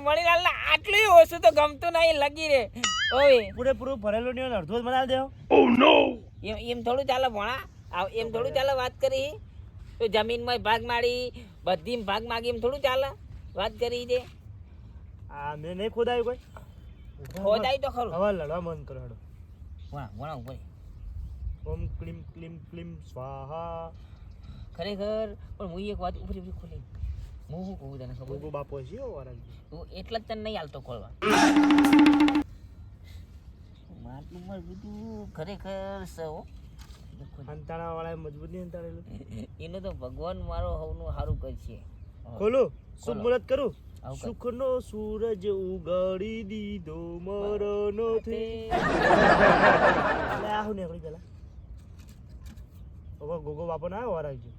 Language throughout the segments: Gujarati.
મણીલાલ આટલું ઓછું તો ગમતું નહીં લગી રે ઓય પૂરેપૂરું ભરેલું નહીં અડધો જ બનાવી દેવો. એમ થોડું ચાલે ભણા એમ થોડું ચાલે વાત કરી તો જમીનમાં ભાગ માડી બધી ભાગ માગી એમ થોડું ચાલે વાત કરી દે આ મેં નહીં ખોદાયું કોઈ. ખોદાય તો ખરું હવે લડવા મન કરો હેડો. ભણા ઉપર ઓમ ક્લીમ ક્લીમ ક્લીમ સ્વાહા. ખરેખર પણ હું એક વાત ઉપર ખોલી હું શું કહું તને ખબર ગોગો બાપો છે હો વારા. તું એટલે જ તને નહીં હાલતો ખોલવા મારું બધું ખરેખર છે હો અંતાણા વાળા મજબૂત નહીં અંતાણેલું. એનું તો ભગવાન મારો હવનું સારું કરશે ખોલું શુભ મુહૂર્ત કરું. આવું કર. સુખનો સૂરજ ઉગાડી દીધો મરનો થી. આહુ નીકળી પેલા હવે ગોગો બાપો ના આવ્યો વારા ગયો.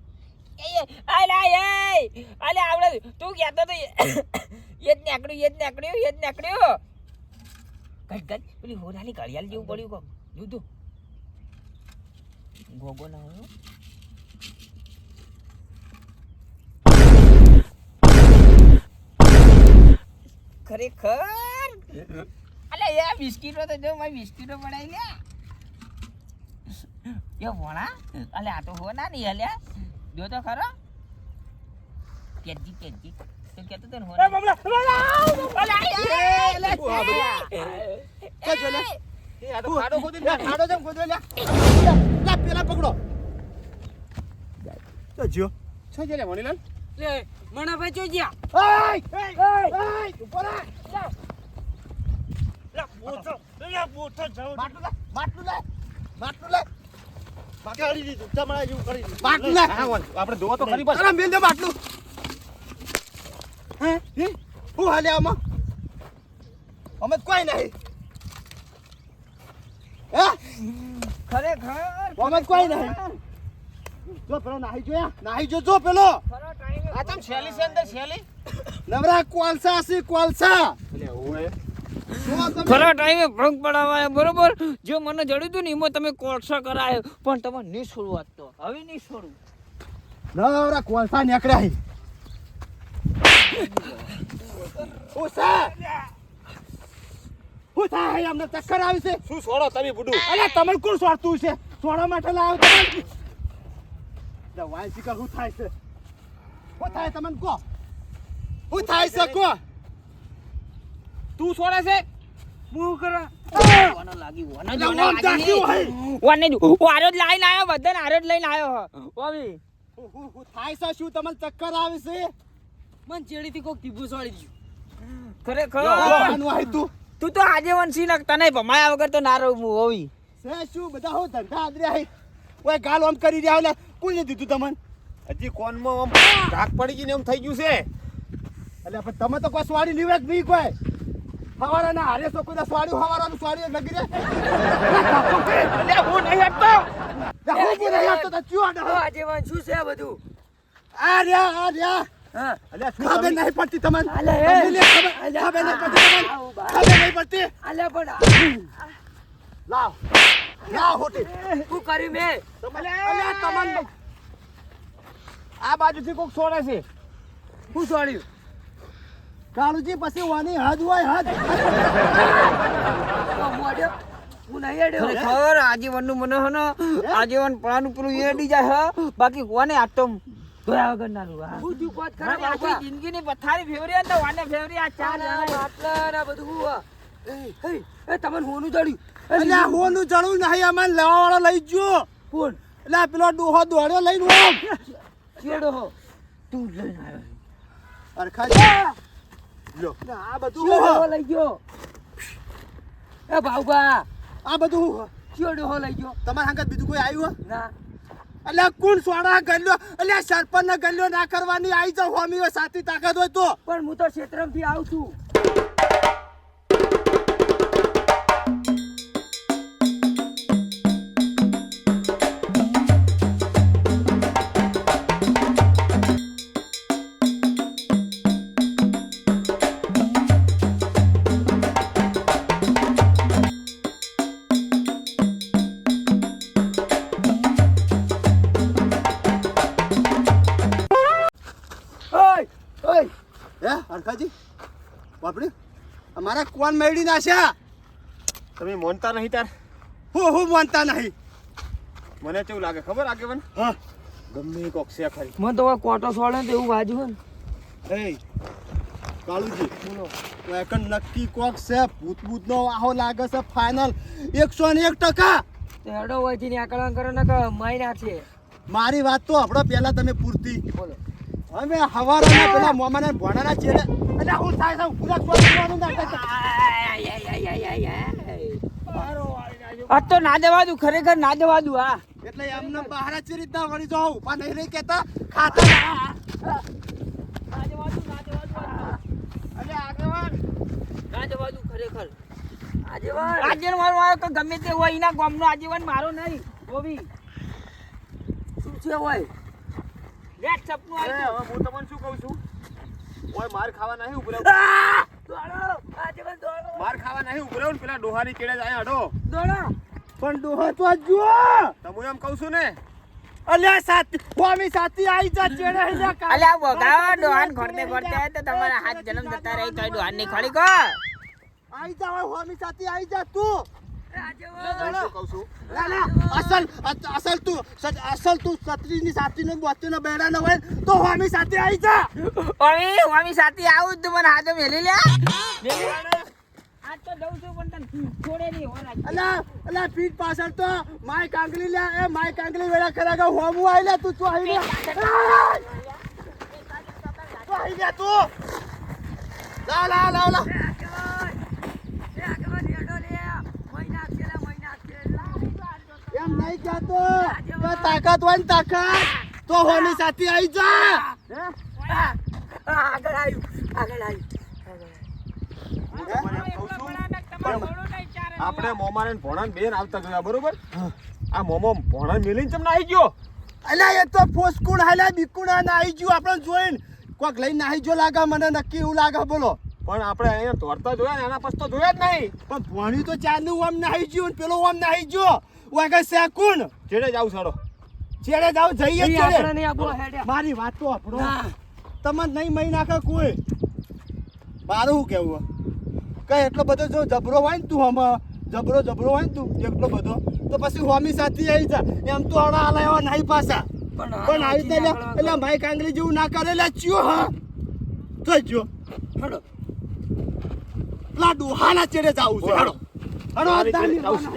અલે આવડે તું કહેતો તો એ જ નાકડ્યું ગટ પેલી હોનાની ઘડિયાળ જેવું પડ્યું કોક જુદું ગોગો ના હોય ખરેખર અલે એ બિસ્કીટો તો જો મારી બિસ્કીટો પડાઈ લે એ ભણા અલે આ તો હો ના નહીં અલ્યા જો તો ખરો કેજી તો કેતો તો હો એ બબલા એ આ તો ખાડો ખોદી લે. ખાડો જેમ ખોદવે લે. લા પેલા પકડો. તો જો છે જે લે મણીલાલ. લે મણાભાઈ જો ગયા એય ઉપર આ. લા બોથો જાવ. માટલું લે. કાઢી દીધું તમારા જેવું કરી દીધું. માટલું લે. આપણે જોવો તો ખરી બસ. અરે મેલ દે માટલું. હે હું હાલે આમાં અમે કોઈ નહીં. હે ખરેખર અમે કોઈ નહીં. જો પેલો નાહી જો પેલો ખરો ટાઈમે આ તમ શેલી છે અંદર શેલી નવરા કોલસા છે કોલસા. એટલે ઓય ખરા ટાઈમે ભંગ પડાવાય બરોબર જો મને જડ્યું હતું ને એમાં તમે કોલસા કરાયો પણ તમે નહીં છોડવું આજ તો હવે નહીં છોડવું નવરા કોલસા નીકળ્યા. હું થાય અમને ચક્કર આવી છે. શું છોડો તમે બુડું? અરે તમને કોણ છોડતું છે? છોડવા માટે લાવ તમે. દવાઈ શીખર શું થાય છે? શું થાય તમને કહો? શું થાય છે કહો? તું છોડે છે? હું કરા વાનો લાગી વાને જ લઈને આવ્યો બધાને આરો જ લઈને આવ્યો ઓવી હું થાય છે શું તમને ચક્કર આવે છે? મન ચેડીથી કોક ટીબુ છોડી દીધું ખરેખર આનું આય તું તું તો આજે વંશી ના તને ભમાયા વગર તો ના રહું હું ઓવી છે શું બધા હો ધંધા આદરે આય ઓય ગાલ આમ કરી રહ્યા ને કોઈને દીધું તમને? હજી કોનમાં આમ ઢાક પડી ગઈ ને એમ થઈ ગયું છે. એટલે પણ તમે તો કોઈ સ્વાડી લીવડે જ નહીં કોઈ. હવારાના હારે તો કોઈ સ્વાડી હવારાનું સ્વાડી લગી રે. એટલે હું નહીં હટતો હું પૂરે લાગતો તો ચુઆ દે. આજે વંશુ છે બધું આ રહ્યા હા અલ્યા ખબર નહીં પડતી તમને. અલે એ. ખબર નહીં પડતી તમને. ખબર નહીં પડતી. આલે પણ લાવ હોટી શું કર્યું મેં અલ્યા તમને આ બાજુથી કોક છોડે છે. શું છોડ્યું કાળુજી પછી વાની હદ હોય હદ. હું નહીં અડ્યો ખરેખર આજીવનનું મને હે ને આજીવન પડાનું પેલું એડી જાય હે બાકી કોને આટો ધોયા વગર ના રૂ હા બુદ્ધુ કોત ખરા આખી જિંદગીની પથારી ફેવરી તો વાને ફેવરી આ ચાર માટલા ના બધું હું એ તમને હોનું જડ્યું અલ્યા હોનું જળું નહીં અમને લેવા વાળો લઈ ગયો. કોણ એટલે પેલો ડોહો દોડ્યો લઈને ઓમ કેડો હો તું લઈને આવ્યો અરખા લો આ બધું કેડો લઈ ગયો એ ભાવગા આ બધું કેડો હો લઈ ગયો તમારા હાંગત બીજું કોઈ આવ્યું ના અલ્યા કોણ સોડા ગલ્યો અલ્યા સરપંચ ને ગલ્યો ના કરવાની આવી જાવ હોમી સાથી તાકાત હોય તો પણ હું તો ક્ષેત્રમથી આવું છું મારા કોણ મેળી નાખ્યા તમે મોનતા નહીં તાર હું માનતા નહીં મને કેવું લાગે ખબર આગેવાન હા ગમે કોક છે ખરી મને તો હવે કોટો સોળે ને એવું વાજ્યું ને એ કાળુજી બોલો એકન નક્કી કોક છે ભૂત નો આહો લાગે છે ફાઇનલ 101%. તે હેડો હોય થી આકલન કરો ને કે માઈ નાખશે મારી વાત તો હબળો પહેલા તમે પૂરતી બોલો હવે હવારના પેલા મોમાના ભોણાના ચેડે એટલે હું થાય છે પૂરા સ્વર્ગવાનું નાટક આ તો ના દેવા દઉં ખરેખર ના દેવા દઉં હા એટલે એમને બહાર જ રીતના વળી જાવ ઉભા નહીં રહી કેતા ખાતા ના દેવા દઉં અલે આગેવાન ના દેવા દઉં ખરેખર આજીવન મારો આવ્યો કે ગમે તે હોય એના ગામનો આજીવન મારો નહીં ગોબી શું છે હોય લેટ સપનું અરે આવ્યું હવે હું તમને શું કહું છું ઓય માર ખાવા નહીં ઉભરાવ દોડો આજીવન દોડો માર ખાવા નહીં ઉભરાવ ને પેલા ડોહાની કેડે જાય અડો દોડો પણ ડોહા તો જુઓ તમે એમ કહું છું ને અલ્યા સાથી હોમી સાથી આવી જા ચેડે જા અલ્યા બગાવો ડોહાન ખોરતે ખોરતે તો તમારા હાથ જન્મ જતા રહી તોય ડોહાન ની ખોલી કો આવી જા હોમી સાથી આવી જા તું શું કહું છું ના ના અસલ તું સત્રીની સાથી ને બોતીનો બેડા ન હોય તો હોમી સાથી આવી જા ઓય ઓમી સાથે આવું તું મને હાથે મેલી લે આજ તો દઉં છું પણ તને છોડે નહીં હોરા અલા પીઠ પાછળ તો માય કાંગલી લે એ માય કાંગલી વેળા ખરા હોમું આવી લે તું તો આવી લે આવી લે તું લાવ એમ નહીં કહેતો તો તાકાત હોય ને તાકાત તો હોમી સાથી આવી જા આગળ આવ્યું આપણે મોમાને ને ભોણાને બેન આવતા જોયા બરોબર આ મોમો ભોણા મેલીને ચમ ના આવી ગયો અલ્યા એ તો ફોસકુણ હાલ્યા બીકુણ ના આવી ગયું આપણે જોઈને કોક લઈને આવી ગયો લાગે મને નક્કી એવું લાગે બોલો પણ આપણે અહીંયા તોડતા જોયા ને એના પછી તો જોયા જ નહીં પણ ભણ્યું તો ચારનું ઓમ ના આવી ગયું ને પેલો ઓમ ના આવી ગયો વાગે સેકુણ ચેડે જાવ સાડો છેડે જાવ જઈએ નહીં છેડે. આપણે નહીં આપણો હેડ્યા. મારી વાત તો આપણો તમને નહીં મહી નાખે કોઈ મારું શું કેવું કઈ એટલો બધો જો જબરો હોય ને તું હમણાં જબરો હોય ને તું એટલો બધો તો પછી હોમી સાથે આવી જા એમ તો હળા હલાવ્યા નહીં પાછા પણ આવી રીતે એટલે ભાઈ કાંગરી જેવું ના કરે લે ચિયો હા જોઈજો હેડો પેલા ડોહાના ચેડે જાવું છે હેડો મારી ચેડે જાઉં છું.